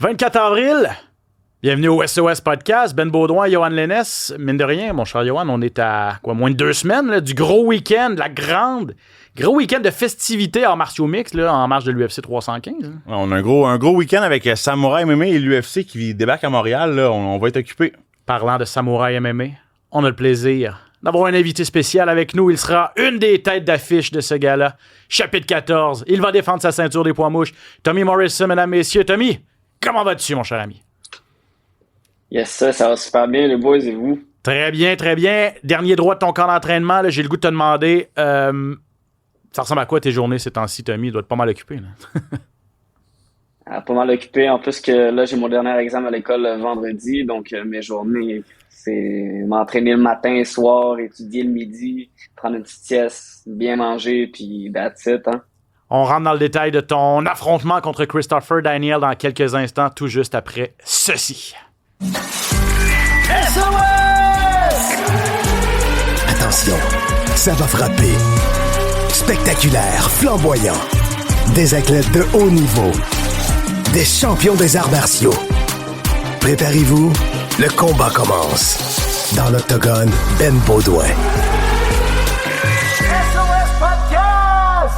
24 avril, bienvenue au SOS Podcast. Ben Baudouin, Johan Lennes. Mine de rien, mon cher Johan, on est à moins de 2 semaines là, du gros week-end, gros week-end de festivités en martiaux mix là, en marge de l'UFC 315. Hein. On a un gros week-end avec Samouraï MMA et l'UFC qui débarquent à Montréal. Là, on va être occupés. Parlant de Samouraï MMA, on a le plaisir d'avoir un invité spécial avec nous. Il sera une des têtes d'affiche de ce gala. Chapitre 14. Il va défendre sa ceinture des poids mouches. Tommy Morrison, mesdames, messieurs. Tommy, comment vas-tu, mon cher ami? Yes, ça va super bien, les boys, et vous? Très bien, très bien. Dernier droit de ton camp d'entraînement. Là, j'ai le goût de te demander, ça ressemble à quoi tes journées ces temps-ci, Tommy? Il doit être pas mal occupé. Là. Pas mal occupé. En plus que là, j'ai mon dernier examen à l'école vendredi. Donc, mes journées, c'est m'entraîner le matin et soir, étudier le midi, prendre une petite sieste, bien manger, puis that's it. Hein? On rentre dans le détail de ton affrontement contre Christopher Daniel dans quelques instants, tout juste après ceci. SOS! Attention, ça va frapper. Spectaculaire, flamboyant. Des athlètes de haut niveau. Des champions des arts martiaux. Préparez-vous, le combat commence. Dans l'octogone, Ben Baudouin. SOS Podcast!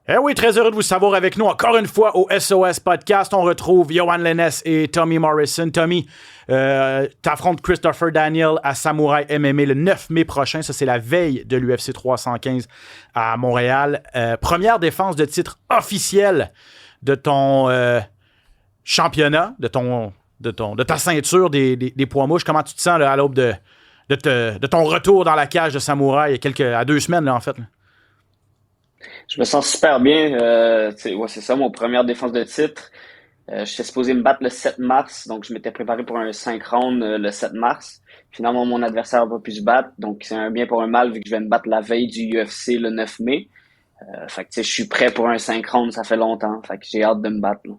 Eh oui, très heureux de vous savoir avec nous encore une fois au SOS Podcast. On retrouve Johan Lennes et Tommy Morrison. Tommy, t'affrontes Christopher Daniel à Samouraï MMA le 9 mai prochain. Ça, c'est la veille de l'UFC 315 à Montréal. Première défense de titre officielle de ton championnat, de ta ceinture des poids mouches. Comment tu te sens là, à l'aube de ton retour dans la cage de Samouraï à 2 semaines, là, en fait? Là? Je me sens super bien. C'est ça, mon première défense de titre. J'étais supposé me battre le 7 mars, donc je m'étais préparé pour un 5 rounds le 7 mars. Finalement, mon adversaire n'a pas pu se battre, donc c'est un bien pour un mal vu que je vais me battre la veille du UFC le 9 mai. Fait que je suis prêt pour un 5 rounds, ça fait longtemps. Fait que j'ai hâte de me battre. Là.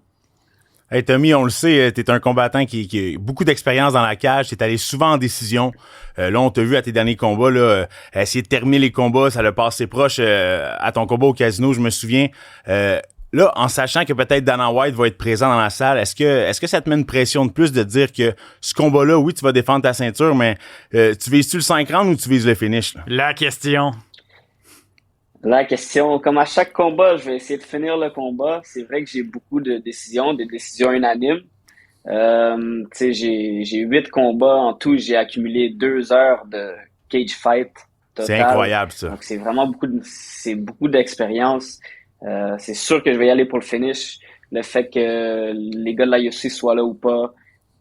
Hey Tommy, on le sait, t'es un combattant qui a beaucoup d'expérience dans la cage. T'es allé souvent en décision. Là, on t'a vu à tes derniers combats, là, essayer de terminer les combats. Ça l'a passé proche à ton combat au casino, je me souviens. Là, en sachant que peut-être Dana White va être présent dans la salle, est-ce que ça te met une pression de plus de dire que ce combat-là, oui, tu vas défendre ta ceinture, mais tu vises-tu le 5 rounds ou tu vises le finish? Là? La question, comme à chaque combat, je vais essayer de finir le combat. C'est vrai que j'ai beaucoup de décisions, des décisions unanimes. J'ai 8 combats en tout. J'ai accumulé 2 heures de cage fight total. C'est incroyable, ça. Donc, c'est vraiment beaucoup d'expérience. C'est sûr que je vais y aller pour le finish. Le fait que les gars de la UFC soient là ou pas,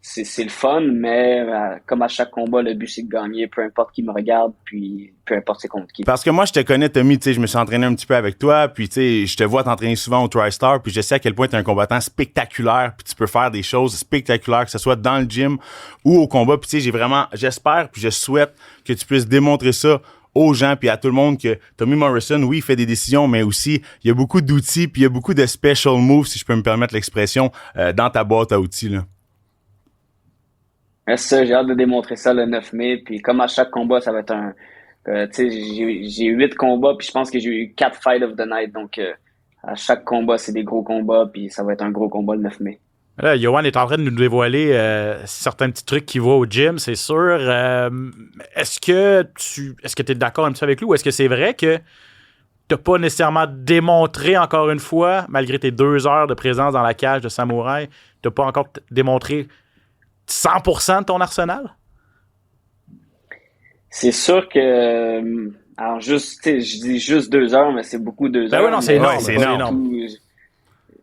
c'est le fun, mais comme à chaque combat, le but, c'est de gagner, peu importe qui me regarde, puis peu importe c'est contre qui. Parce que moi, je te connais, Tommy, tu sais, je me suis entraîné un petit peu avec toi, puis tu sais, je te vois t'entraîner souvent au TriStar, puis je sais à quel point tu es un combattant spectaculaire, puis tu peux faire des choses spectaculaires, que ce soit dans le gym ou au combat, puis tu sais, j'espère, puis je souhaite que tu puisses démontrer ça aux gens puis à tout le monde que Tommy Morrison, oui, il fait des décisions, mais aussi, il y a beaucoup d'outils puis il y a beaucoup de special moves, si je peux me permettre l'expression, dans ta boîte à outils, là. Ça, j'ai hâte de démontrer ça le 9 mai. Puis comme à chaque combat, ça va être un... tu sais, j'ai 8 combats, puis je pense que j'ai eu 4 Fight of the Night. Donc, à chaque combat, c'est des gros combats, puis ça va être un gros combat le 9 mai. Là, Johan est en train de nous dévoiler certains petits trucs qui vont au gym, c'est sûr. Est-ce que tu es d'accord un petit peu avec lui ou est-ce que c'est vrai que tu n'as pas nécessairement démontré encore une fois, malgré tes 2 heures de présence dans la cage de Samouraï, tu n'as pas encore démontré 100% de ton arsenal? C'est sûr que... alors, je dis juste 2 heures, mais c'est beaucoup 2 heures. Oui, non, c'est énorme. C'est énorme.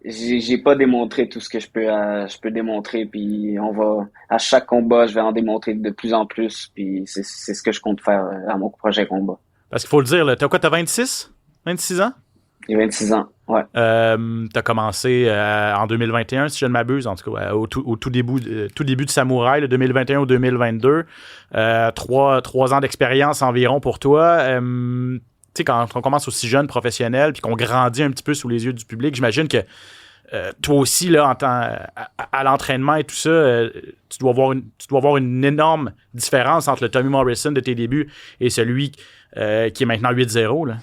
J'ai pas démontré tout ce que je peux démontrer, puis à chaque combat, je vais en démontrer de plus en plus, puis c'est ce que je compte faire à mon prochain combat. Parce qu'il faut le dire, là, t'as quoi, t'as 26 ans? J'ai 26 ans, ouais. T'as commencé en 2021, si je ne m'abuse, en tout cas, au tout début de Samouraï, le 2021 ou 2022. 3 ans d'expérience environ pour toi. Tu sais, quand on commence aussi jeune professionnel puis qu'on grandit un petit peu sous les yeux du public, j'imagine que toi aussi, là, à l'entraînement et tout ça, tu dois voir une énorme différence entre le Tommy Morrison de tes débuts et celui qui est maintenant 8-0, là.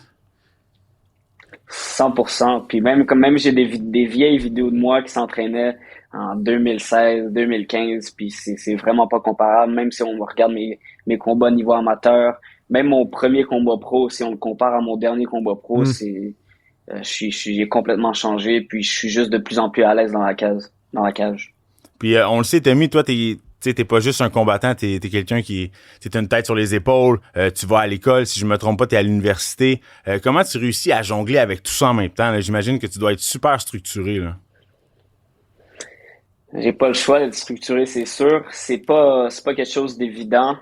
100%. Puis même j'ai des vieilles vidéos de moi qui s'entraînaient en 2016, 2015, puis c'est vraiment pas comparable. Même si on regarde mes combats niveau amateur, même mon premier combat pro, si on le compare à mon dernier combat pro, j'ai complètement changé, puis je suis juste de plus en plus à l'aise dans la cage. Puis on le sait, Tommy, toi, t'es pas juste un combattant, t'es quelqu'un t'as une tête sur les épaules, tu vas à l'école, si je me trompe pas, t'es à l'université. Comment tu réussis à jongler avec tout ça en même temps, là? J'imagine que tu dois être super structuré, là. J'ai pas le choix d'être structuré, c'est sûr. C'est pas quelque chose d'évident.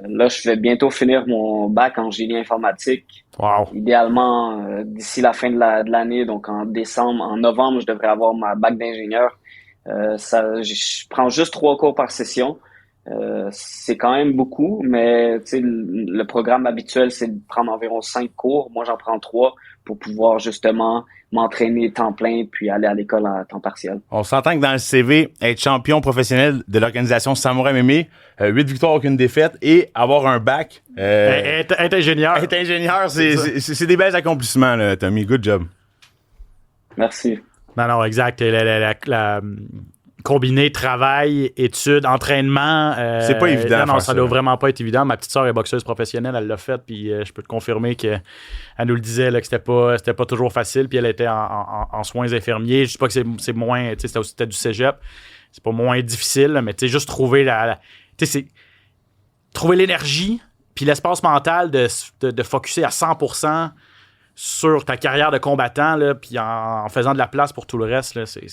Là, je vais bientôt finir mon bac en génie informatique. Wow. Idéalement, d'ici la fin de l'année, donc en novembre, je devrais avoir ma bac d'ingénieur. Je prends juste 3 cours par session. C'est quand même beaucoup, mais tu sais, le programme habituel, c'est de prendre environ 5 cours. Moi, j'en prends 3 pour pouvoir justement m'entraîner temps plein puis aller à l'école à temps partiel. On s'entend que dans le CV, être champion professionnel de l'organisation Samouraï MMA, 8 victoires, aucune défaite, et avoir un bac. Être ingénieur. Être ingénieur, c'est des belles accomplissements, là, Tommy. Good job. Merci. Non, exact. La combiner travail, études, entraînement. C'est pas évident. Non, ça doit vraiment pas être évident. Ma petite sœur est boxeuse professionnelle, elle l'a fait, puis je peux te confirmer qu'elle nous le disait là, que c'était pas toujours facile, puis elle était en soins infirmiers. Je sais pas que c'est moins, tu sais, c'était du cégep, c'est pas moins difficile, mais tu sais, juste trouver trouver l'énergie, puis l'espace mental de focusser à 100% sur ta carrière de combattant, là, puis en faisant de la place pour tout le reste, là, c'est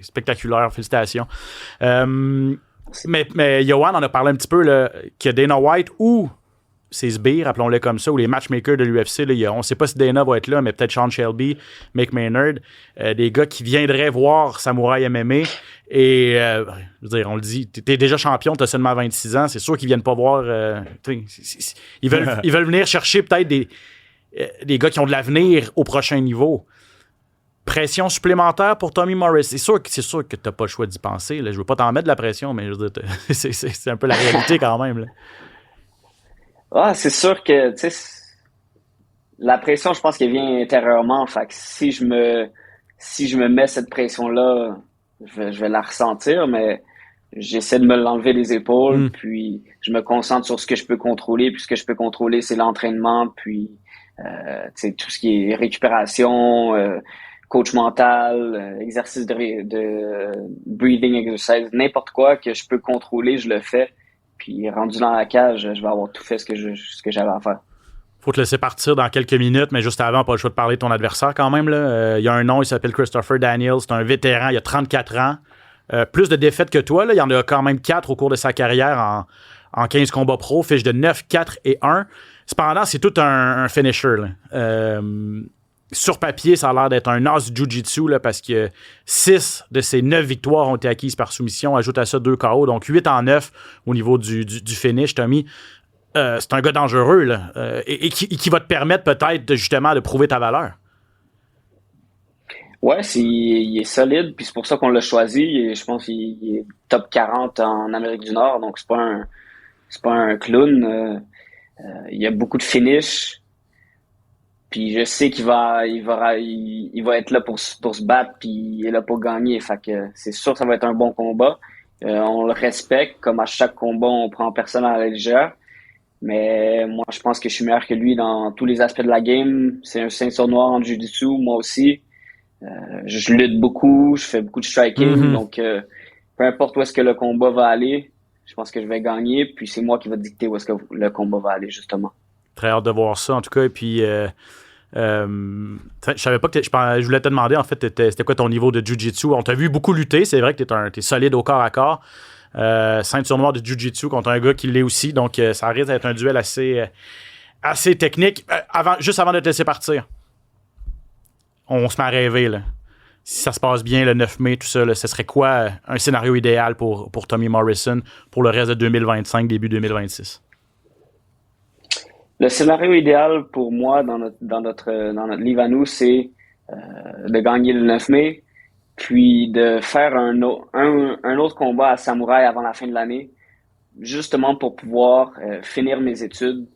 spectaculaire. Félicitations. Mais Johan en a parlé un petit peu, là, que Dana White ou ses sbires, appelons-les comme ça, ou les matchmakers de l'UFC, là, on ne sait pas si Dana va être là, mais peut-être Sean Shelby, Mick Maynard, des gars qui viendraient voir Samouraï MMA. Et, je veux dire, on le dit, t'es déjà champion, t'as seulement 26 ans, c'est sûr qu'ils viennent pas voir... ils veulent venir chercher peut-être des gars qui ont de l'avenir au prochain niveau. Pression supplémentaire pour Tommy Morris. C'est sûr que t'as pas le choix d'y penser. Là. Je veux pas t'en mettre de la pression, mais je veux dire, c'est un peu la réalité quand même. Là. Ah, c'est sûr que la pression, je pense qu'elle vient intérieurement. Fait que si je me mets cette pression-là, je vais la ressentir, mais j'essaie de me l'enlever des épaules, puis je me concentre sur ce que je peux contrôler. Puis ce que je peux contrôler, c'est l'entraînement, puis tout ce qui est récupération, coach mental, exercice de breathing exercise, n'importe quoi que je peux contrôler, je le fais. Puis rendu dans la cage, je vais avoir tout fait ce que j'avais à faire. Faut te laisser partir dans quelques minutes, mais juste avant, pas le choix de parler de ton adversaire quand même. Il y a un nom, il s'appelle Christopher Daniels, c'est un vétéran, il a 34 ans. Plus de défaites que toi, là. Il y en a quand même 4 au cours de sa carrière en 15 combats pro, fiche de 9, 4 et 1. Cependant, c'est tout un finisher. Là. Sur papier, ça a l'air d'être un as du jiu-jitsu là, parce que 6 de ses 9 victoires ont été acquises par soumission. Ajoute à ça 2 KO, donc 8 en 9 au niveau du finish, Tommy. C'est un gars dangereux là, et qui va te permettre peut-être justement de prouver ta valeur. Ouais, il est solide, puis c'est pour ça qu'on l'a choisi. Je pense qu'il est top 40 en Amérique du Nord, donc c'est pas un clown. Il y a beaucoup de finish. Puis je sais qu'il va être là pour se battre, puis il est là pour gagner. Fait que c'est sûr que ça va être un bon combat. On le respecte, comme à chaque combat, on prend personne à la légère. Mais moi, je pense que je suis meilleur que lui dans tous les aspects de la game. C'est un ceinture noire en jiu-jitsu, moi aussi. Je lutte beaucoup, je fais beaucoup de striking. Donc, peu importe où est-ce que le combat va aller, je pense que je vais gagner. Puis c'est moi qui va dicter où est-ce que le combat va aller, justement. Très hâte de voir ça, en tout cas. Et puis, je savais pas que je voulais te demander, en fait, c'était quoi ton niveau de jiu-jitsu? On t'a vu beaucoup lutter. C'est vrai que t'es solide au corps à corps. Ceinture noire de jiu-jitsu contre un gars qui l'est aussi. Donc, ça risque d'être un duel assez technique. Juste avant de te laisser partir, on se met à rêver, là. Si ça se passe bien le 9 mai, tout ça, là, ce serait quoi un scénario idéal pour Tommy Morrison pour le reste de 2025, début 2026? Le scénario idéal pour moi dans notre livre à nous, c'est de gagner le 9 mai, puis de faire un autre combat à Samouraï avant la fin de l'année, justement pour pouvoir finir mes études,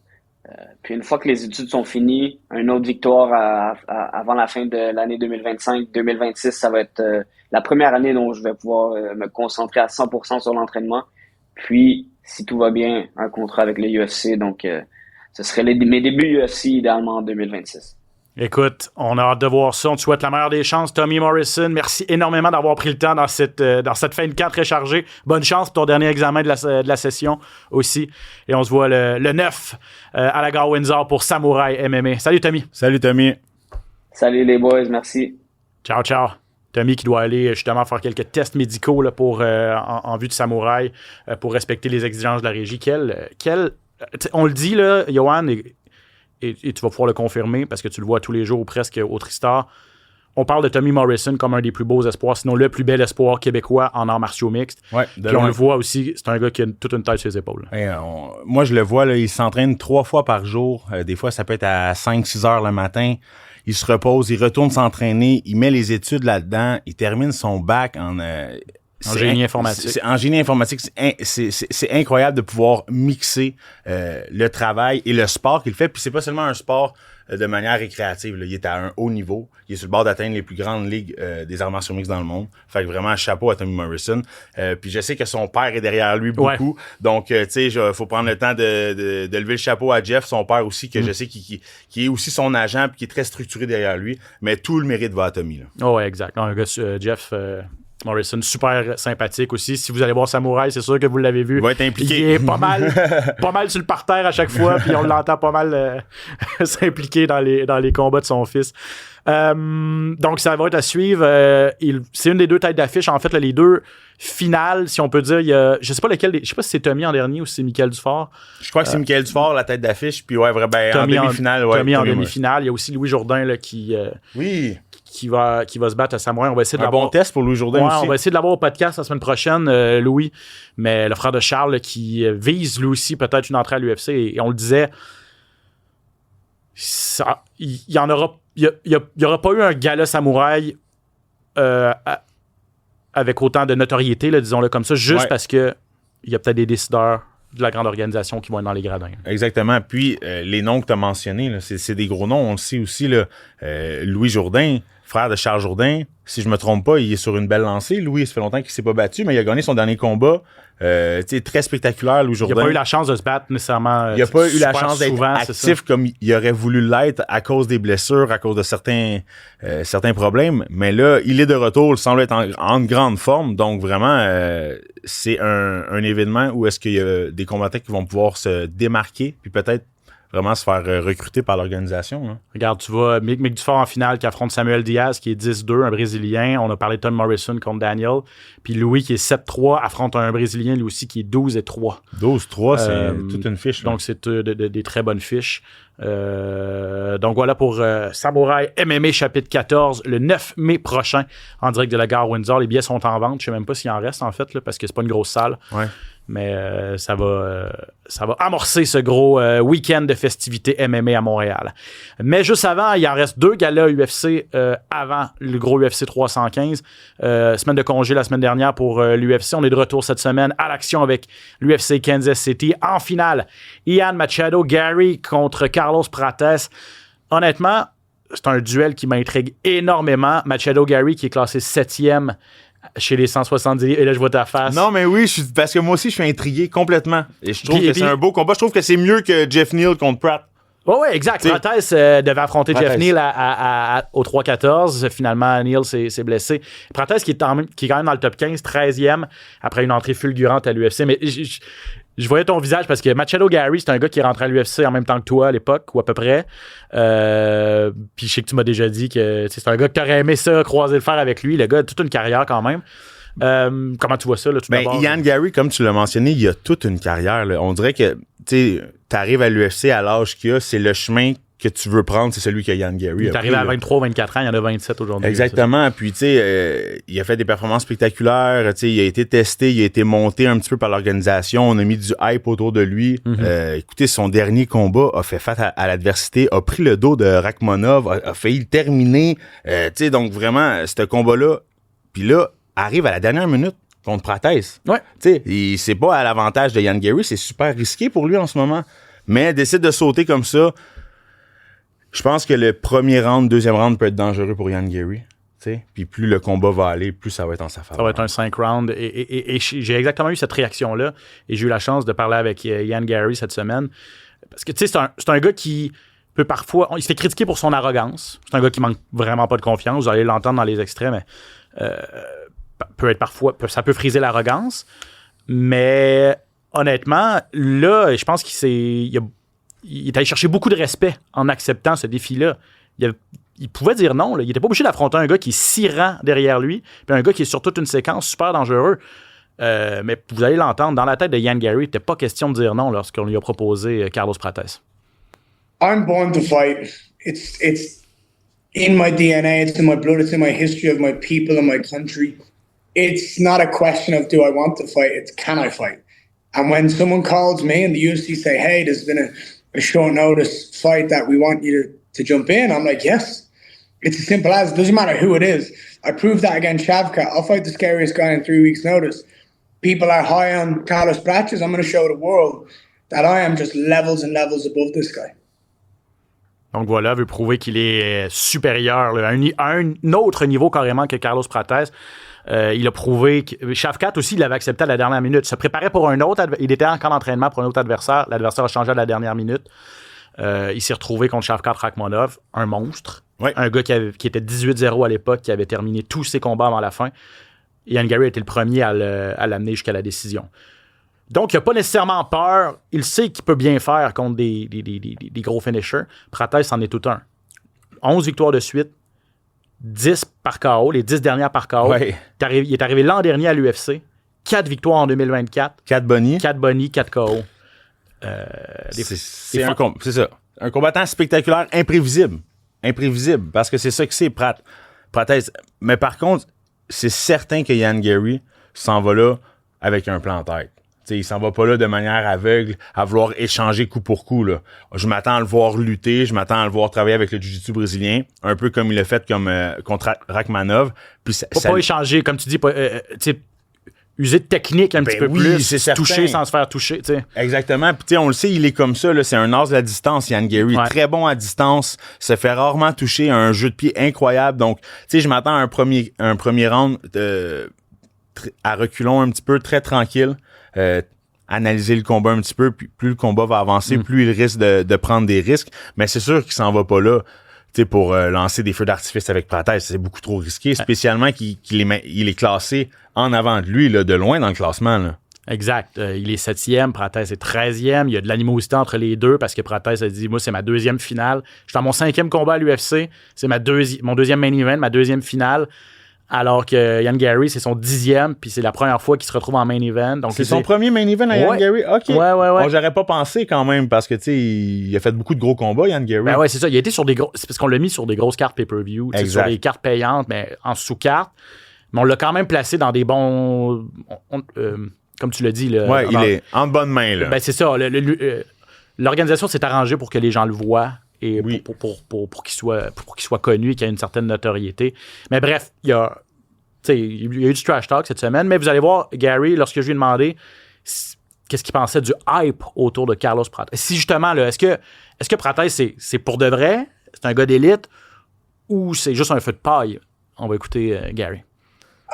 Puis une fois que les études sont finies, une autre victoire avant la fin de l'année 2025-2026, ça va être la première année dont je vais pouvoir me concentrer à 100% sur l'entraînement. Puis, si tout va bien, un contrat avec le UFC. Donc, ce serait mes débuts UFC idéalement en 2026. Écoute, on a hâte de voir ça. On te souhaite la meilleure des chances, Tommy Morrison. Merci énormément d'avoir pris le temps dans cette fin de camp très chargée. Bonne chance pour ton dernier examen de la session aussi. Et on se voit le 9 à la gare Windsor pour Samouraï MMA. Salut, Tommy. Salut, Tommy. Salut les boys, merci. Ciao, ciao. Tommy qui doit aller justement faire quelques tests médicaux là, en vue de Samouraï pour respecter les exigences de la régie. On le dit, là, Johan, et tu vas pouvoir le confirmer parce que tu le vois tous les jours presque au Tristar. On parle de Tommy Morrison comme un des plus beaux espoirs, sinon le plus bel espoir québécois en arts martiaux mixtes. Ouais, puis on le voit aussi, c'est un gars qui a toute une tête sur ses épaules. Moi, je le vois, là, il s'entraîne 3 fois par jour. Des fois, ça peut être à 5-6 heures le matin. Il se repose, il retourne s'entraîner, il met les études là-dedans, il termine son bac en génie informatique. En génie informatique, c'est incroyable de pouvoir mixer le travail et le sport qu'il fait. Puis c'est pas seulement un sport de manière récréative. Là. Il est à un haut niveau. Il est sur le bord d'atteindre les plus grandes ligues des arts martiaux mixtes dans le monde. Fait que vraiment, chapeau à Tommy Morrison. Puis je sais que son père est derrière lui beaucoup. Ouais. Donc, tu sais, faut prendre le temps de lever le chapeau à Jeff, son père aussi, que je sais qui est aussi son agent puis qui est très structuré derrière lui. Mais tout le mérite va à Tommy. Là. Oh, ouais, exact. Un gars, Jeff... Morrison, super sympathique aussi. Si vous allez voir Samouraï, c'est sûr que vous l'avez vu. Il va être impliqué. Il est pas mal sur le parterre à chaque fois, puis on l'entend pas mal s'impliquer dans les combats de son fils. Donc, ça va être à suivre. C'est une des 2 têtes d'affiche. En fait, là, les 2 finales, si on peut dire, il y a, je sais pas si c'est Tommy en dernier ou si c'est Michael Dufort. Je crois que c'est Michael Dufort, la tête d'affiche, puis ouais, en demi-finale. Tommy en demi-finale. Il y a aussi Louis Jourdain là, qui va se battre à Samouraï. On va essayer de bon test pour Louis Jourdain aussi. On va essayer de l'avoir au podcast la semaine prochaine, Louis. Mais le frère de Charles là, qui vise lui aussi peut-être une entrée à l'UFC. Et on le disait, il y aura pas eu un gala Samouraï avec autant de notoriété, là, disons-le comme ça, juste parce que il y a peut-être des décideurs de la grande organisation qui vont être dans les gradins. Exactement. Puis, les noms que tu as mentionnés, là, c'est des gros noms. On le sait aussi, là, Louis Jourdain, frère de Charles Jourdain, si je me trompe pas, il est sur une belle lancée. Louis, ça fait longtemps qu'il s'est pas battu, mais il a gagné son dernier combat. Très spectaculaire, Louis Jourdain. Il n'a pas eu la chance de se battre nécessairement. Il n'a pas eu la chance d'être actif comme il aurait voulu l'être à cause des blessures, à cause de certains problèmes. Mais là, il est de retour, il semble être en grande forme. Donc vraiment, c'est un événement où est-ce qu'il y a des combattants qui vont pouvoir se démarquer, puis peut-être vraiment se faire recruter par l'organisation. Hein. Regarde, tu vois Mick Dufort en finale qui affronte Samuel Diaz, qui est 10-2, un Brésilien. On a parlé de Tom Morrison contre Daniel. Puis Louis, qui est 7-3, affronte un Brésilien, lui aussi, qui est 12-3. 12-3, c'est toute une fiche. Donc, c'est des très bonnes fiches. Donc, voilà pour Samouraï MMA chapitre 14, le 9 mai prochain, en direct de la gare Windsor. Les billets sont en vente. Je sais même pas s'il en reste, en fait, là, parce que c'est pas une grosse salle. Ouais. Mais ça va amorcer ce gros week-end de festivités MMA à Montréal. Mais juste avant, il en reste 2 galas UFC avant le gros UFC 315. Semaine de congé la semaine dernière pour l'UFC. On est de retour cette semaine à l'action avec l'UFC Kansas City. En finale, Ian Machado Gary contre Carlos Prates. Honnêtement, c'est un duel qui m'intrigue énormément. Machado Gary qui est classé 7e chez les 170 livres. Et là, je vois ta face. Non, mais oui, parce que moi aussi, je suis intrigué complètement. Et je trouve que c'est un beau combat. Je trouve que c'est mieux que Jeff Neal contre Pratt. Oui, exact. Prates devait affronter Jeff Neal au 3-14. Finalement, Neal s'est blessé. Prates qui est quand même dans le top 15, 13e, après une entrée fulgurante à l'UFC. Mais je voyais ton visage parce que Machado Gary, c'est un gars qui est rentré à l'UFC en même temps que toi à l'époque, ou à peu près. Puis je sais que tu m'as déjà dit que c'est un gars que tu aurais aimé ça, croiser le fer avec lui. Le gars a toute une carrière quand même. Comment tu vois ça, là, tout d'abord? Ian Gary, comme tu l'as mentionné, il a toute une carrière. Là. On dirait que tu arrives à l'UFC à l'âge qu'il a, c'est le chemin que tu veux prendre, c'est celui que Ian Gary a. Il est arrivé à 23, 24 ans, il y en a 27 aujourd'hui. Exactement. Puis, tu sais, il a fait des performances spectaculaires. Tu sais, il a été testé, il a été monté un petit peu par l'organisation. On a mis du hype autour de lui. Écoutez, son dernier combat a fait face à l'adversité, a pris le dos de Rakhmonov, a failli le terminer. Tu sais, donc vraiment, ce combat-là, puis là, arrive à la dernière minute contre Prates. Ouais. Tu sais, c'est pas à l'avantage de Ian Gary, c'est super risqué pour lui en ce moment. Mais décide de sauter comme ça. Je pense que le premier round, deuxième round peut être dangereux pour Ian Garry. Puis plus le combat va aller, plus ça va être en sa faveur. Ça va être un 5 rounds. Et j'ai exactement eu cette réaction-là. Et j'ai eu la chance de parler avec Ian Garry cette semaine. Parce que, tu sais, c'est un gars qui peut parfois... Il se fait critiquer pour son arrogance. C'est un gars qui manque vraiment pas de confiance. Vous allez l'entendre dans les extraits, mais peut être parfois... Ça peut friser l'arrogance. Mais honnêtement, là, je pense qu'il est allé chercher beaucoup de respect en acceptant ce défi-là. Il pouvait dire non. Là. Il n'était pas obligé d'affronter un gars qui est si rang derrière lui, puis un gars qui est sur toute une séquence super dangereux. Mais vous allez l'entendre, dans la tête de Ian Garry, il n'était pas question de dire non lorsqu'on lui a proposé Carlos Prates. I'm born to fight. It's in my DNA, it's in my blood, it's in my history of my people and my country. It's not a question of do I want to fight, it's can I fight? And when someone calls me and the UFC say, hey, there's been a short notice fight that we want you to jump in, I'm like, yes. It's as simple as, it doesn't matter who it is. I proved that against Shavkat. I'll fight the scariest guy in 3 weeks' notice. People are high on Carlos Prates. I'm going to show the world that I am just levels and levels above this guy. Donc voilà, veut prouver qu'il est supérieur là, à un autre niveau carrément que Carlos Prates. Il a prouvé que Shavkat aussi, il l'avait accepté à la dernière minute. Il se préparait pour un autre, il était encore en entraînement pour un autre adversaire. L'adversaire a changé à la dernière minute. Il s'est retrouvé contre Shavkat Rakhmonov, un monstre. Oui. Un gars qui était 18-0 à l'époque, qui avait terminé tous ses combats avant la fin. Ian Garry a été le premier à l'amener jusqu'à la décision. Donc, il n'a pas nécessairement peur. Il sait qu'il peut bien faire contre des gros finishers. Prates en est tout un. 11 victoires de suite, 10 par KO, les 10 dernières par KO. Ouais. Il est arrivé l'an dernier à l'UFC. 4 victoires en 2024. 4 bonnies. 4 bonnies, 4 KO. C'est ça. Un combattant spectaculaire, imprévisible. Imprévisible, parce que c'est ça que c'est, Prates. Mais par contre, c'est certain que Ian Garry s'en va là avec un plan en tête. T'sais, il s'en va pas là de manière aveugle à vouloir échanger coup pour coup. Là. Je m'attends à le voir lutter, je m'attends à le voir travailler avec le jiu-jitsu brésilien, un peu comme il l'a fait contre Rakhmonov. Puis pas échanger, comme tu dis, user de technique un petit peu plus, c'est toucher sans se faire toucher. T'sais. Exactement. Puis on le sait, il est comme ça. Là, c'est un as de la distance, Ian Garry. Ouais. Très bon à distance, se fait rarement toucher, un jeu de pied incroyable. Donc, je m'attends à un premier round à reculons un petit peu, très tranquille. Analyser le combat un petit peu, puis plus le combat va avancer, plus il risque de prendre des risques. Mais c'est sûr qu'il s'en va pas là pour lancer des feux d'artifice avec Prates. C'est beaucoup trop risqué, spécialement qu'il est classé en avant de lui, là, de loin dans le classement. Là. Exact. Il est 7e, Prates est 13e. Il y a de l'animosité entre les deux parce que Prates a dit, moi, c'est ma 2e finale. Je suis à mon 5e combat à l'UFC. C'est mon 2e main event, ma 2e finale. Alors que Ian Garry, c'est son 10e, puis c'est la première fois qu'il se retrouve en main event. Donc c'est son premier main event à Ian Garry? OK. Ouais. Bon, j'aurais pas pensé quand même, parce que, il a fait beaucoup de gros combats, Ian Garry. Ben ouais, c'est ça. Il a été sur des gros... C'est parce qu'on l'a mis sur des grosses cartes pay-per-view, sur des cartes payantes, mais en sous-carte. Mais on l'a quand même placé dans des bons... comme tu l'as dit. Là, il est en bonne main, là. Ben c'est ça. L'organisation s'est arrangée pour que les gens le voient. Et pour qu'il soit connu et qu'il ait une certaine notoriété. Mais bref, il y a eu du trash talk cette semaine, mais vous allez voir, Garry, lorsque je lui ai demandé qu'est-ce qu'il pensait du hype autour de Carlos Prates. Si justement, là, est-ce que Prates, c'est pour de vrai, c'est un gars d'élite, ou c'est juste un feu de paille? On va écouter Garry.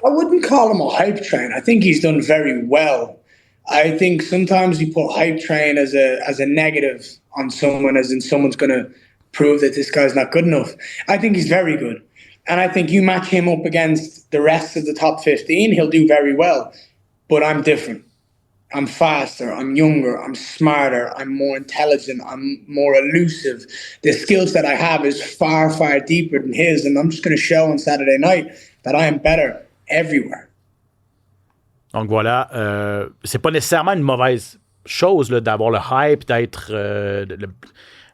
I wouldn't call him a hype train. I think he's done very well. I think sometimes you put hype train as a negative on someone, as in someone's going to prove that this guy's not good enough. I think he's very good. And I think you match him up against the rest of the top 15, he'll do very well. But I'm different. I'm faster, I'm younger, I'm smarter, I'm more intelligent, I'm more elusive. The skill set I have is far, far deeper than his, and I'm just going to show on Saturday night that I am better everywhere. Donc voilà, c'est pas nécessairement une mauvaise chose là, d'avoir le hype, d'être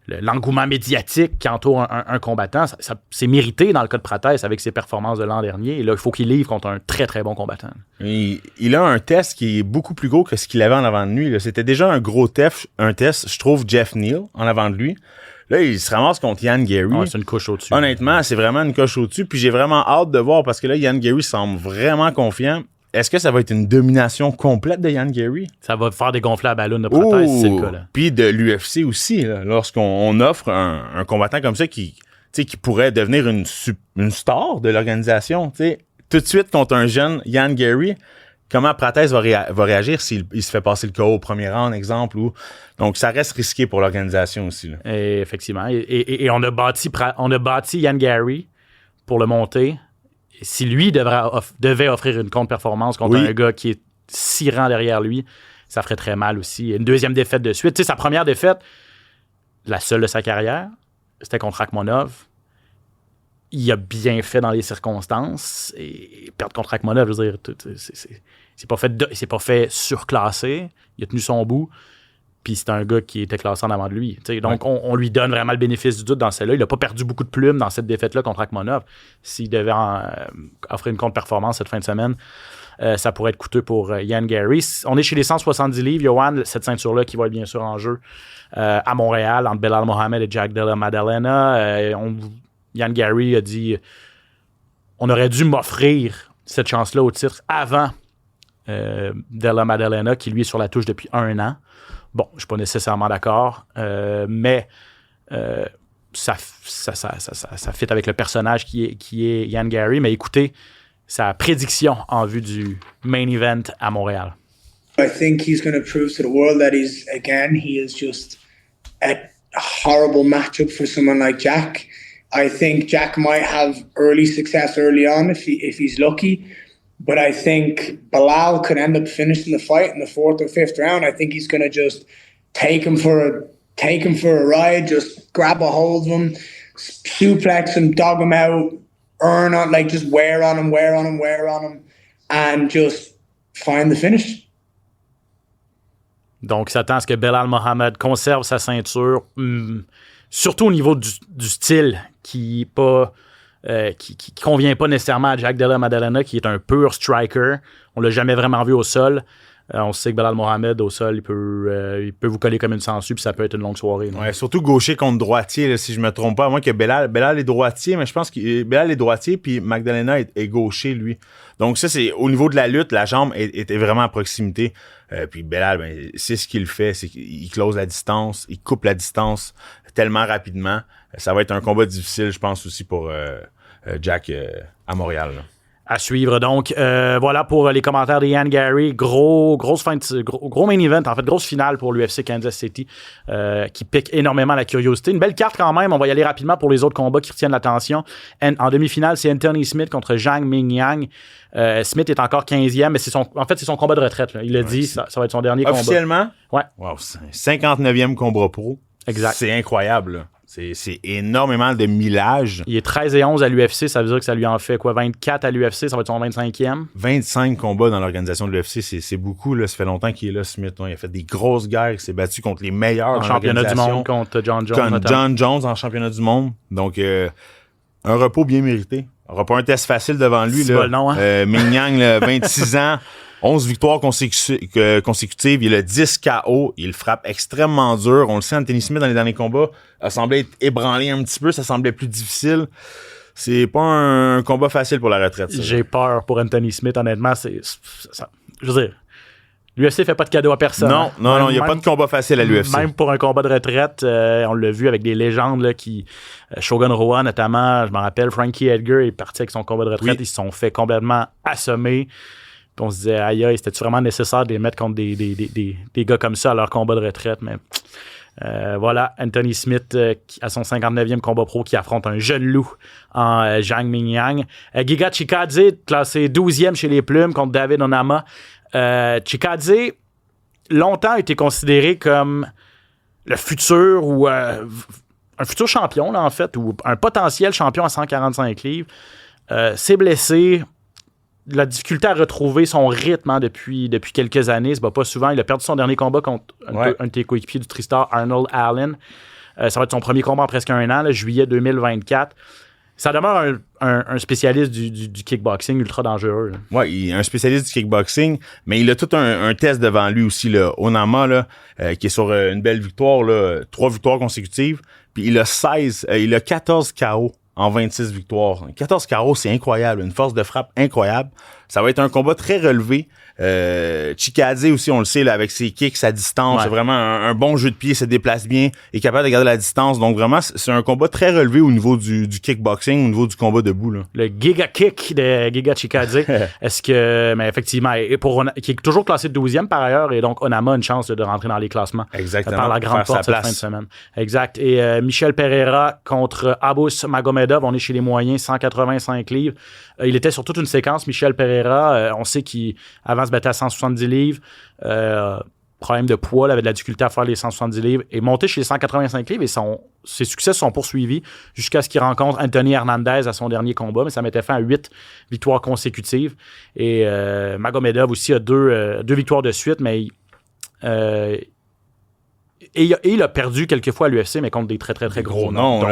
l'engouement médiatique qui entoure un combattant. Ça, c'est mérité dans le cas de Prates avec ses performances de l'an dernier. Et là, il faut qu'il livre contre un très, très bon combattant. Il a un test qui est beaucoup plus gros que ce qu'il avait en avant de lui. Là. C'était déjà un gros test, je trouve, Jeff Neal en avant de lui. Là, il se ramasse contre Ian Garry. Ouais, c'est une coche au-dessus. Honnêtement, c'est vraiment une coche au-dessus. Puis j'ai vraiment hâte de voir parce que là, Ian Garry semble vraiment confiant. est-ce que ça va être une domination complète de Ian Garry? Ça va faire dégonfler la ballonne de prothèse, si c'est le cas. Là. Puis de l'UFC aussi, là, lorsqu'on offre un combattant comme ça qui pourrait devenir une star de l'organisation, t'sais, tout de suite contre un jeune Ian Garry, comment Prates va réagir s'il se fait passer le KO au premier round, exemple? Donc, ça reste risqué pour l'organisation aussi. Là. Et effectivement. Et on a bâti Ian Garry pour le monter. Si lui devait offrir une contre-performance contre un gars qui est 6 rangs derrière lui, ça ferait très mal aussi. Une deuxième défaite de suite. Tu sais, sa première défaite, la seule de sa carrière, c'était contre Rakhmonov. Il a bien fait dans les circonstances. Et perdre contre Rakhmonov, je veux dire, c'est pas fait surclassé. Il a tenu son bout. Puis c'est un gars qui était classé en avant de lui. T'sais, donc, on lui donne vraiment le bénéfice du doute dans celle-là. Il n'a pas perdu beaucoup de plumes dans cette défaite-là contre Rakhmonov. S'il devait offrir une contre-performance cette fin de semaine, ça pourrait être coûteux pour Ian Garry. On est chez les 170 livres. Yohan, cette ceinture-là qui va être bien sûr en jeu à Montréal entre Belal Mohamed et Jack Della Maddalena. Ian Garry a dit on aurait dû m'offrir cette chance-là au titre avant Della Maddalena, qui lui est sur la touche depuis 1 an. Bon, je ne suis pas nécessairement d'accord, mais ça fit avec le personnage qui est Ian Garry. Mais écoutez sa prédiction en vue du main event à Montréal. I think he's going to prove to the world that he is just a horrible matchup for someone like Jack. I think Jack might have early success early on if he's lucky. But I think Belal could end up finishing the fight in the 4th or 5th round. I think he's going to just take him for a ride, just grab a hold of him, suplex him, dog him out, just wear on him, and just find the finish. Donc, il s'attend à ce que Belal Mohamed conserve sa ceinture, surtout au niveau du style qui convient pas nécessairement à Jack Della Maddalena, qui est un pur striker. On l'a jamais vraiment vu au sol. On sait que Belal Mohamed, au sol, il peut vous coller comme une sangsue, puis ça peut être une longue soirée. Ouais, surtout gaucher contre droitier, là, si je me trompe pas. À moins que Belal est droitier, mais je pense que Belal est droitier, puis Magdalena est gaucher, lui. Donc ça, c'est au niveau de la lutte, la jambe était vraiment à proximité. Puis Belal, c'est ce qu'il fait, c'est qu'il close la distance, il coupe la distance tellement rapidement. Ça va être un combat difficile, je pense, aussi pour Jack à Montréal. Là. À suivre. Donc, voilà pour les commentaires de Ian Garry. Gros main event, en fait, grosse finale pour l'UFC Kansas City qui pique énormément la curiosité. Une belle carte quand même. On va y aller rapidement pour les autres combats qui retiennent l'attention. En demi-finale, c'est Anthony Smith contre Zhang Mingyang. Smith est encore 15e, mais c'est son combat de retraite. Là. Il l'a dit, ça va être son dernier combat. Officiellement? Ouais. Wow, 59e combat pro. Exact. C'est incroyable, là. C'est énormément de millage. Il est 13-11 à l'UFC, ça veut dire que ça lui en fait quoi, 24 à l'UFC, ça va être son 25e. 25 combats dans l'organisation de l'UFC, c'est beaucoup. Là. Ça fait longtemps qu'il est là, Smith. Il a fait des grosses guerres, il s'est battu contre les meilleurs en championnat du monde, contre John Jones. Contre John Jones en championnat du monde. Donc, un repos bien mérité. Il n'aura pas un test facile devant lui. C'est là. pas le nom, hein? Mingyang, 26 ans. 11 victoires consécutives, il a 10 KO, il frappe extrêmement dur. On le sait, Anthony Smith, dans les derniers combats, a semblé être ébranlé un petit peu, ça semblait plus difficile. C'est pas un combat facile pour la retraite. Ça. J'ai peur pour Anthony Smith, honnêtement. Je veux dire, l'UFC fait pas de cadeau à personne. Non, il n'y a pas de combat facile à l'UFC. Même pour un combat de retraite, on l'a vu avec des légendes là, Shogun Rua notamment, je me rappelle, Frankie Edgar est parti avec son combat de retraite, Ils se sont fait complètement assommer. Puis on se disait, aïe, c'était-tu vraiment nécessaire de les mettre contre des gars comme ça à leur combat de retraite? Mais voilà, Anthony Smith à son 59e combat pro qui affronte un jeune loup en Zhang Mingyang. Giga Chikadze, classé 12e chez les plumes contre David Onama. Chikadze, longtemps a été considéré comme le futur ou un futur champion, là, en fait, ou un potentiel champion à 145 livres. S'est blessé. La difficulté à retrouver son rythme depuis quelques années. Il se bat pas souvent. Il a perdu son dernier combat contre un de tes coéquipiers du Tristar, Arnold Allen. Ça va être son premier combat en presque 1 an, là, juillet 2024. Ça demeure un spécialiste du kickboxing ultra dangereux. Oui, il est un spécialiste du kickboxing, mais il a tout un test devant lui aussi. Là. Onama, là, qui est sur une belle victoire, là, 3 victoires consécutives. Puis il a 14 KO. En 26 victoires. 14 KO, c'est incroyable. Une force de frappe incroyable. Ça va être un combat très relevé. Chikadze aussi, on le sait, là, avec ses kicks, sa distance, c'est vraiment un bon jeu de pied, se déplace bien, est capable de garder la distance. Donc vraiment, c'est un combat très relevé au niveau du kickboxing, au niveau du combat debout. Là. Le Giga Kick de Giga Chikadze. Est-ce que, mais effectivement, qui est toujours classé 12e par ailleurs, et donc Onama a une chance de rentrer dans les classements. Exactement. Par la grande porte cette fin de semaine. Exact. Et Michel Pereira contre Abus Magomedov, on est chez les moyens, 185 livres. Il était sur toute une séquence, Michel Pereira. On sait qu'avant se battait à 170 livres. Problème de poids, il avait de la difficulté à faire les 170 livres. Et monté chez les 185 livres, et ses succès se sont poursuivis jusqu'à ce qu'il rencontre Anthony Hernandez à son dernier combat. Mais ça mettait fin à 8 victoires consécutives. Et Magomedov aussi a deux victoires de suite, mais il a perdu quelques fois à l'UFC, mais contre des très, très, très gros noms. Donc,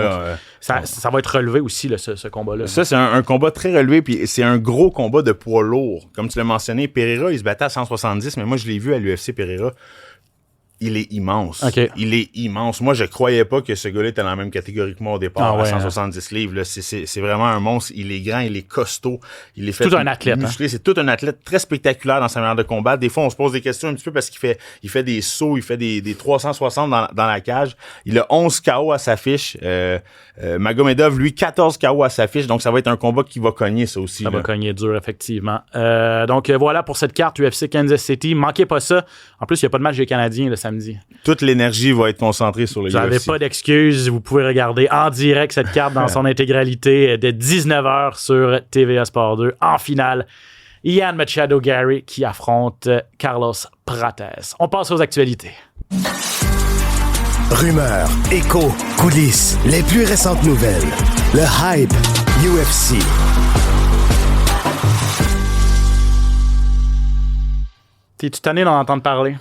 ça va être relevé aussi, là, ce combat-là. Ça, c'est un combat très relevé, puis c'est un gros combat de poids lourd. Comme tu l'as mentionné, Pereira, il se battait à 170, mais moi, je l'ai vu à l'UFC, Pereira. Il est immense. Okay. Il est immense. Moi, je croyais pas que ce gars-là était dans la même catégorie que moi au départ, à 170 livres. Là. C'est vraiment un monstre. Il est grand, il est costaud. Il est fait tout un athlète. Musclé. C'est tout un athlète très spectaculaire dans sa manière de combattre. Des fois, on se pose des questions un petit peu parce qu'il fait des sauts, il fait des 360 dans la cage. Il a 11 KO à sa fiche. Magomedov, lui, 14 KO à sa fiche. Donc, ça va être un combat qui va cogner, ça aussi. Ça va cogner dur, effectivement. Donc, voilà pour cette carte UFC Kansas City. Manquez pas ça. En plus, il n'y a pas de match des Canadiens le samedi. Toute l'énergie va être concentrée sur le UFC. Vous n'avez pas d'excuses. Vous pouvez regarder en direct cette carte dans son intégralité dès 19h sur TVA Sport 2. En finale, Ian Machado Gary qui affronte Carlos Prates. On passe aux actualités. Rumeurs, échos, coulisses, les plus récentes nouvelles. Le hype UFC. T'es-tu tanné d'en entendre parler?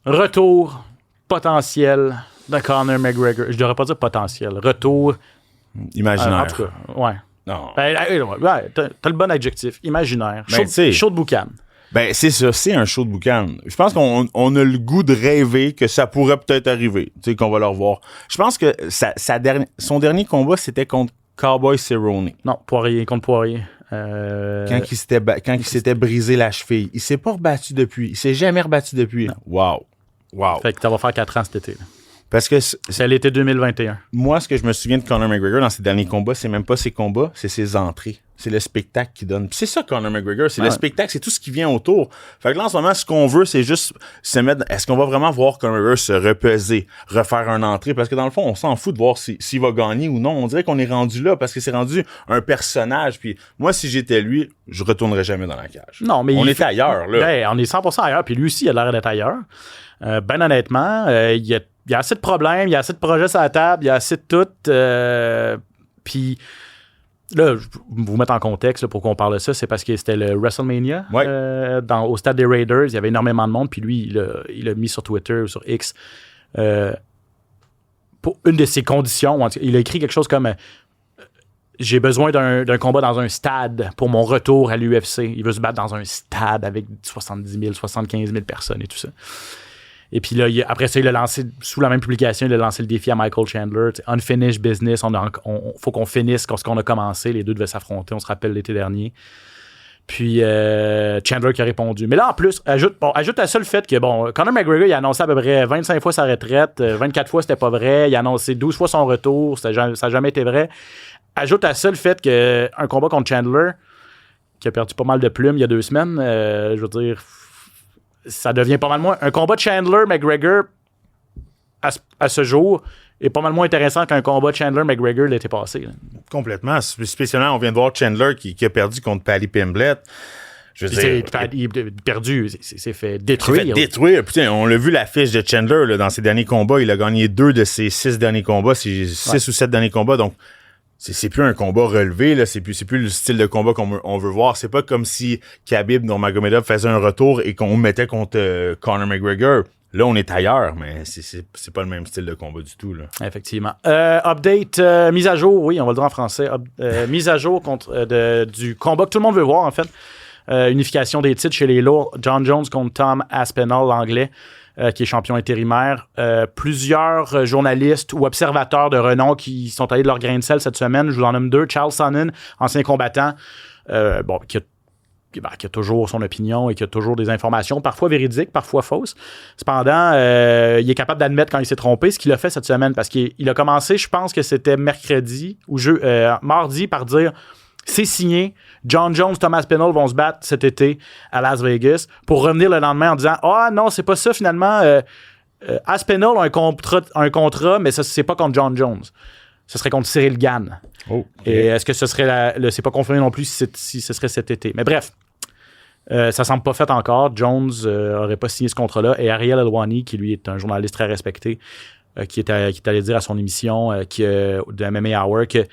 Retour potentiel de Conor McGregor. Je devrais pas dire potentiel. Retour imaginaire. En tout cas, ouais. Non. T'as le bon adjectif. Imaginaire. Ben, Chaud de boucan. Ben, c'est ça, c'est un show de boucan. Je pense qu'on a le goût de rêver que ça pourrait peut-être arriver, tu sais, qu'on va le revoir. Je pense que son dernier combat, c'était contre Cowboy Cerrone. Non, Poirier, contre Poirier. Quand il s'était brisé la cheville. Il s'est pas rebattu depuis. Il s'est jamais rebattu depuis. Wow. Fait que ça va faire 4 ans cet été. Là. Parce que c'est l'été 2021. Moi, ce que je me souviens de Conor McGregor dans ses derniers combats, c'est même pas ses combats, c'est ses entrées. C'est le spectacle qu'il donne. Puis c'est ça, Conor McGregor. C'est le spectacle, c'est tout ce qui vient autour. Fait que là, en ce moment, ce qu'on veut, c'est juste se mettre... Est-ce qu'on va vraiment voir Conor McGregor se repeser, refaire une entrée? Parce que dans le fond, on s'en fout de voir s'il va gagner ou non. On dirait qu'on est rendu là parce que c'est rendu un personnage. Puis moi, si j'étais lui, je retournerais jamais dans la cage. Non, mais on était ailleurs, là. Ben, on est 100% ailleurs. Puis lui aussi, il a l'air d'être ailleurs. Ben honnêtement, il y a assez de problèmes, il y a assez de projets sur la table, il y a assez de tout. Puis là, je vais vous mettre en contexte là, pour qu'on parle de ça, c'est parce que c'était le WrestleMania au stade des Raiders. Il y avait énormément de monde, puis lui, il a mis sur Twitter ou sur X pour une de ses conditions. Il a écrit quelque chose comme j'ai besoin d'un combat dans un stade pour mon retour à l'UFC. Il veut se battre dans un stade avec 70 000, 75 000 personnes et tout ça. Et puis là, après ça, il a lancé, sous la même publication, il a lancé le défi à Michael Chandler. Unfinished business, faut qu'on finisse ce qu'on a commencé. Les deux devaient s'affronter, on se rappelle l'été dernier. Puis Chandler qui a répondu. Mais là, en plus, ajoute à ça le fait que, Conor McGregor, il a annoncé à peu près 25 fois sa retraite, 24 fois c'était pas vrai, il a annoncé 12 fois son retour, ça n'a jamais été vrai. Ajoute à ça le fait qu'un combat contre Chandler, qui a perdu pas mal de plumes il y a 2 semaines, je veux dire... Ça devient pas mal moins... Un combat de Chandler-McGregor à ce jour est pas mal moins intéressant qu'un combat de Chandler-McGregor l'été passé. Là. Complètement. Spécialement, on vient de voir Chandler qui a perdu contre Paddy Pimblett. Je veux dire, il est perdu. C'est fait détruire. C'est fait détruire. Putain, on l'a vu l'affiche de Chandler là, dans ses derniers combats. Il a gagné 2 de ses 6 derniers combats. C'est 6 ou 7 derniers combats. Donc, c'est plus un combat relevé, là. C'est plus le style de combat qu'on veut voir. C'est pas comme si Khabib Nurmagomedov faisait un retour et qu'on mettait contre Conor McGregor. Là, on est ailleurs, mais c'est pas le même style de combat du tout, là. Effectivement. Update, mise à jour, oui, on va le dire en français. Mise à jour du combat que tout le monde veut voir, en fait. Unification des titres chez les lourds. John Jones contre Tom Aspinall, l'anglais. Qui est champion intérimaire. Plusieurs journalistes ou observateurs de renom qui sont allés de leur grain de sel cette semaine. Je vous en nomme 2. Charles Sonnen, ancien combattant, qui a qui a toujours son opinion et qui a toujours des informations, parfois véridiques, parfois fausses. Cependant, il est capable d'admettre quand il s'est trompé, ce qu'il a fait cette semaine, parce qu'il a commencé, je pense que c'était mercredi ou mardi, par dire « C'est signé, John Jones, Thomas Pinal vont se battre cet été à Las Vegas », pour revenir le lendemain en disant « Ah non, c'est pas ça finalement, Aspinall a un contrat, mais ça, c'est pas contre John Jones. Ce serait contre Cyril Gane. » Oh, okay. Et est-ce que ce serait c'est pas confirmé non plus si ce serait cet été. Mais bref, ça semble pas fait encore. Jones aurait pas signé ce contrat-là. Et Ariel Helwani, qui lui est un journaliste très respecté, qui est allé dire à son émission de MMA Hour que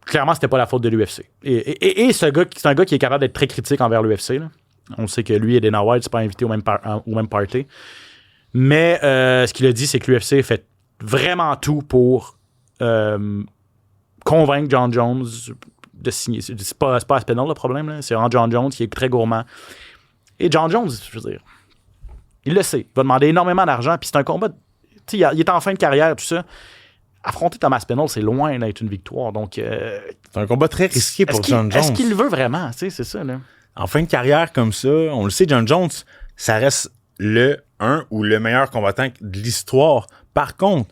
clairement c'était pas la faute de l'UFC. Et ce gars, c'est un gars qui est capable d'être très critique envers l'UFC. Là. On sait que lui et Dana White ne sont pas invités au même party. Mais ce qu'il a dit, c'est que l'UFC fait vraiment tout pour convaincre John Jones de signer. C'est pas Aspinall le problème, là. C'est vraiment John Jones qui est très gourmand. Et John Jones, je veux dire, il le sait. Il va demander énormément d'argent. Puis c'est un combat. Il est en fin de carrière, tout ça. Affronter Thomas Aspinall, c'est loin d'être une victoire. Donc, c'est un combat très risqué pour John Jones. Est-ce qu'il le veut vraiment? C'est ça, là. En fin de carrière comme ça, on le sait, John Jones, ça reste un ou le meilleur combattant de l'histoire. Par contre,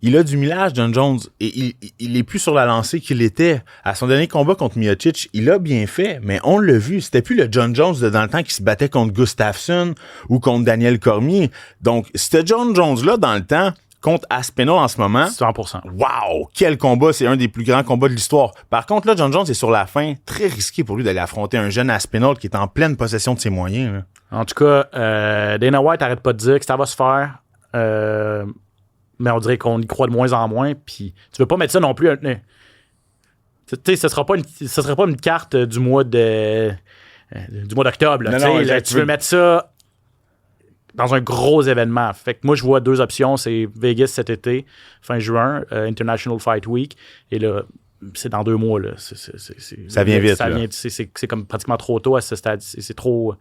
il a du millage, John Jones, et il est plus sur la lancée qu'il était. À son dernier combat contre Miocic, il a bien fait, mais on l'a vu, c'était plus le John Jones de dans le temps qui se battait contre Gustafsson ou contre Daniel Cormier. Donc, c'était John Jones-là, dans le temps, contre Aspinall en ce moment. 100%. Wow! Quel combat! C'est un des plus grands combats de l'histoire. Par contre, là, John Jones est sur la fin. Très risqué pour lui d'aller affronter un jeune Aspinall qui est en pleine possession de ses moyens. Là. En tout cas, Dana White arrête pas de dire que ça va se faire. Mais on dirait qu'on y croit de moins en moins. Puis tu veux pas mettre ça non plus. Tu sais, ce sera pas une carte du mois d'octobre. Là, tu veux mettre ça dans un gros événement. Fait que moi, je vois deux options. C'est Vegas cet été, fin juin, International Fight Week. Et là, c'est dans 2 mois. Là. Ça vient vite. C'est comme pratiquement trop tôt à ce stade. C'est trop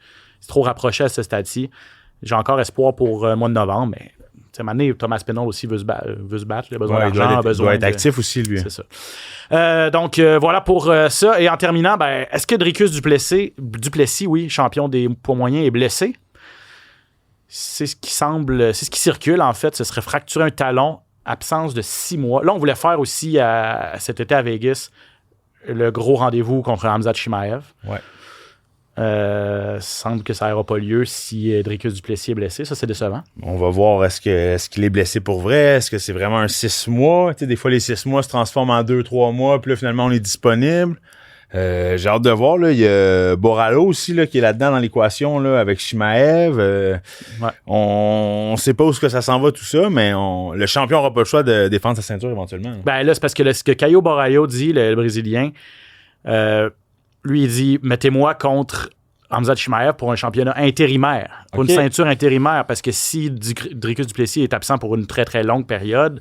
rapproché à ce stade-ci. J'ai encore espoir pour le mois de novembre, mais à un moment donné, Thomas Pinal aussi veut se battre. Il a besoin d'argent. Il doit être actif aussi, lui. C'est ça. Donc, voilà pour ça. Et en terminant, est-ce que Dricus Duplessis, oui, champion des poids moyens, est blessé? C'est ce qui circule, en fait. Ce serait fracturer un talon, absence de 6 mois. Là, on voulait faire aussi, cet été à Vegas, le gros rendez-vous contre Khamzat Chimaev. Ouais. Semble que ça n'aura pas lieu si Dricus Duplessis est blessé. Ça, c'est décevant. On va voir, est-ce qu'il est blessé pour vrai? Est-ce que c'est vraiment un 6 mois? Tu sais, des fois, les 6 mois se transforment en 2-3 mois, puis là, finalement, on est disponible. J'ai hâte de voir. Là. Il y a Borralho aussi là, qui est là-dedans dans l'équation là, avec Chimaev. Ouais. On sait pas où est-ce que ça s'en va tout ça, mais le champion n'aura pas le choix de défendre sa ceinture éventuellement. Là, c'est parce que ce que Caio Borralho dit, le Brésilien, lui, il dit « Mettez-moi contre Khamzat Chimaev pour un championnat intérimaire, pour une ceinture intérimaire, parce que si Dricus Duplessis est absent pour une très, très longue période,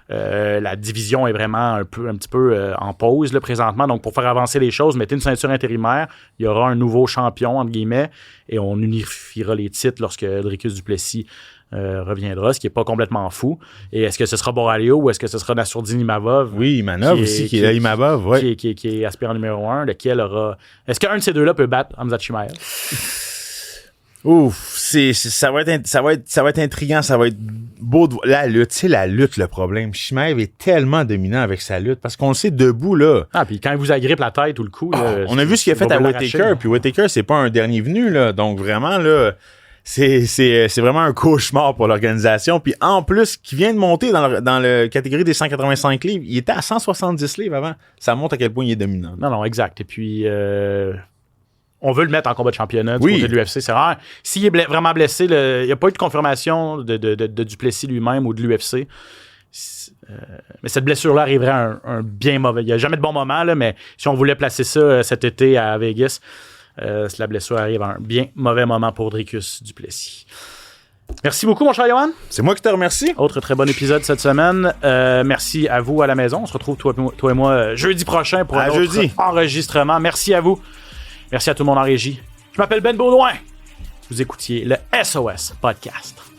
la division est vraiment un petit peu en pause là, présentement. Donc, pour faire avancer les choses, mettez une ceinture intérimaire, il y aura un nouveau champion, entre guillemets, et on unifiera les titres lorsque Dricus Duplessis reviendra, ce qui n'est pas complètement fou. Et est-ce que ce sera Borralho ou est-ce que ce sera Nassourdine Imavov? Oui, Imanov aussi, qui est là, Imavov, oui. Qui est aspirant numéro 1, lequel aura... Est-ce qu'un de ces deux-là peut battre Khamzat Chimaev? Ouf, ça va être intriguant, ça va être beau de voir. La lutte, le problème. Chimaev est tellement dominant avec sa lutte, parce qu'on le sait debout, là. Ah, puis quand il vous agrippe la tête ou le cou, là, on a vu ce qu'il a fait à Whittaker, puis Whittaker, c'est pas un dernier venu, là. Donc, vraiment, là, c'est vraiment un cauchemar pour l'organisation. Puis en plus, qui vient de monter dans la catégorie des 185 livres, il était à 170 livres avant. Ça montre à quel point il est dominant. Non, exact. Et puis, on veut le mettre en combat de championnat du côté de l'UFC. C'est rare. S'il est vraiment blessé, il n'y a pas eu de confirmation de Duplessis lui-même ou de l'UFC. Mais cette blessure-là arriverait à un bien mauvais... Il n'y a jamais de bon moment, là, mais si on voulait placer ça cet été à Vegas... la blessure arrive à un bien mauvais moment pour Dricus Duplessis. Merci beaucoup, mon cher Yohan. C'est moi qui te remercie. Autre très bon épisode cette semaine. Merci à vous à la maison. On se retrouve, toi et moi, jeudi prochain pour un autre enregistrement. Merci à vous. Merci à tout le monde en régie. Je m'appelle Ben Baudouin. Vous écoutiez le SOS Podcast.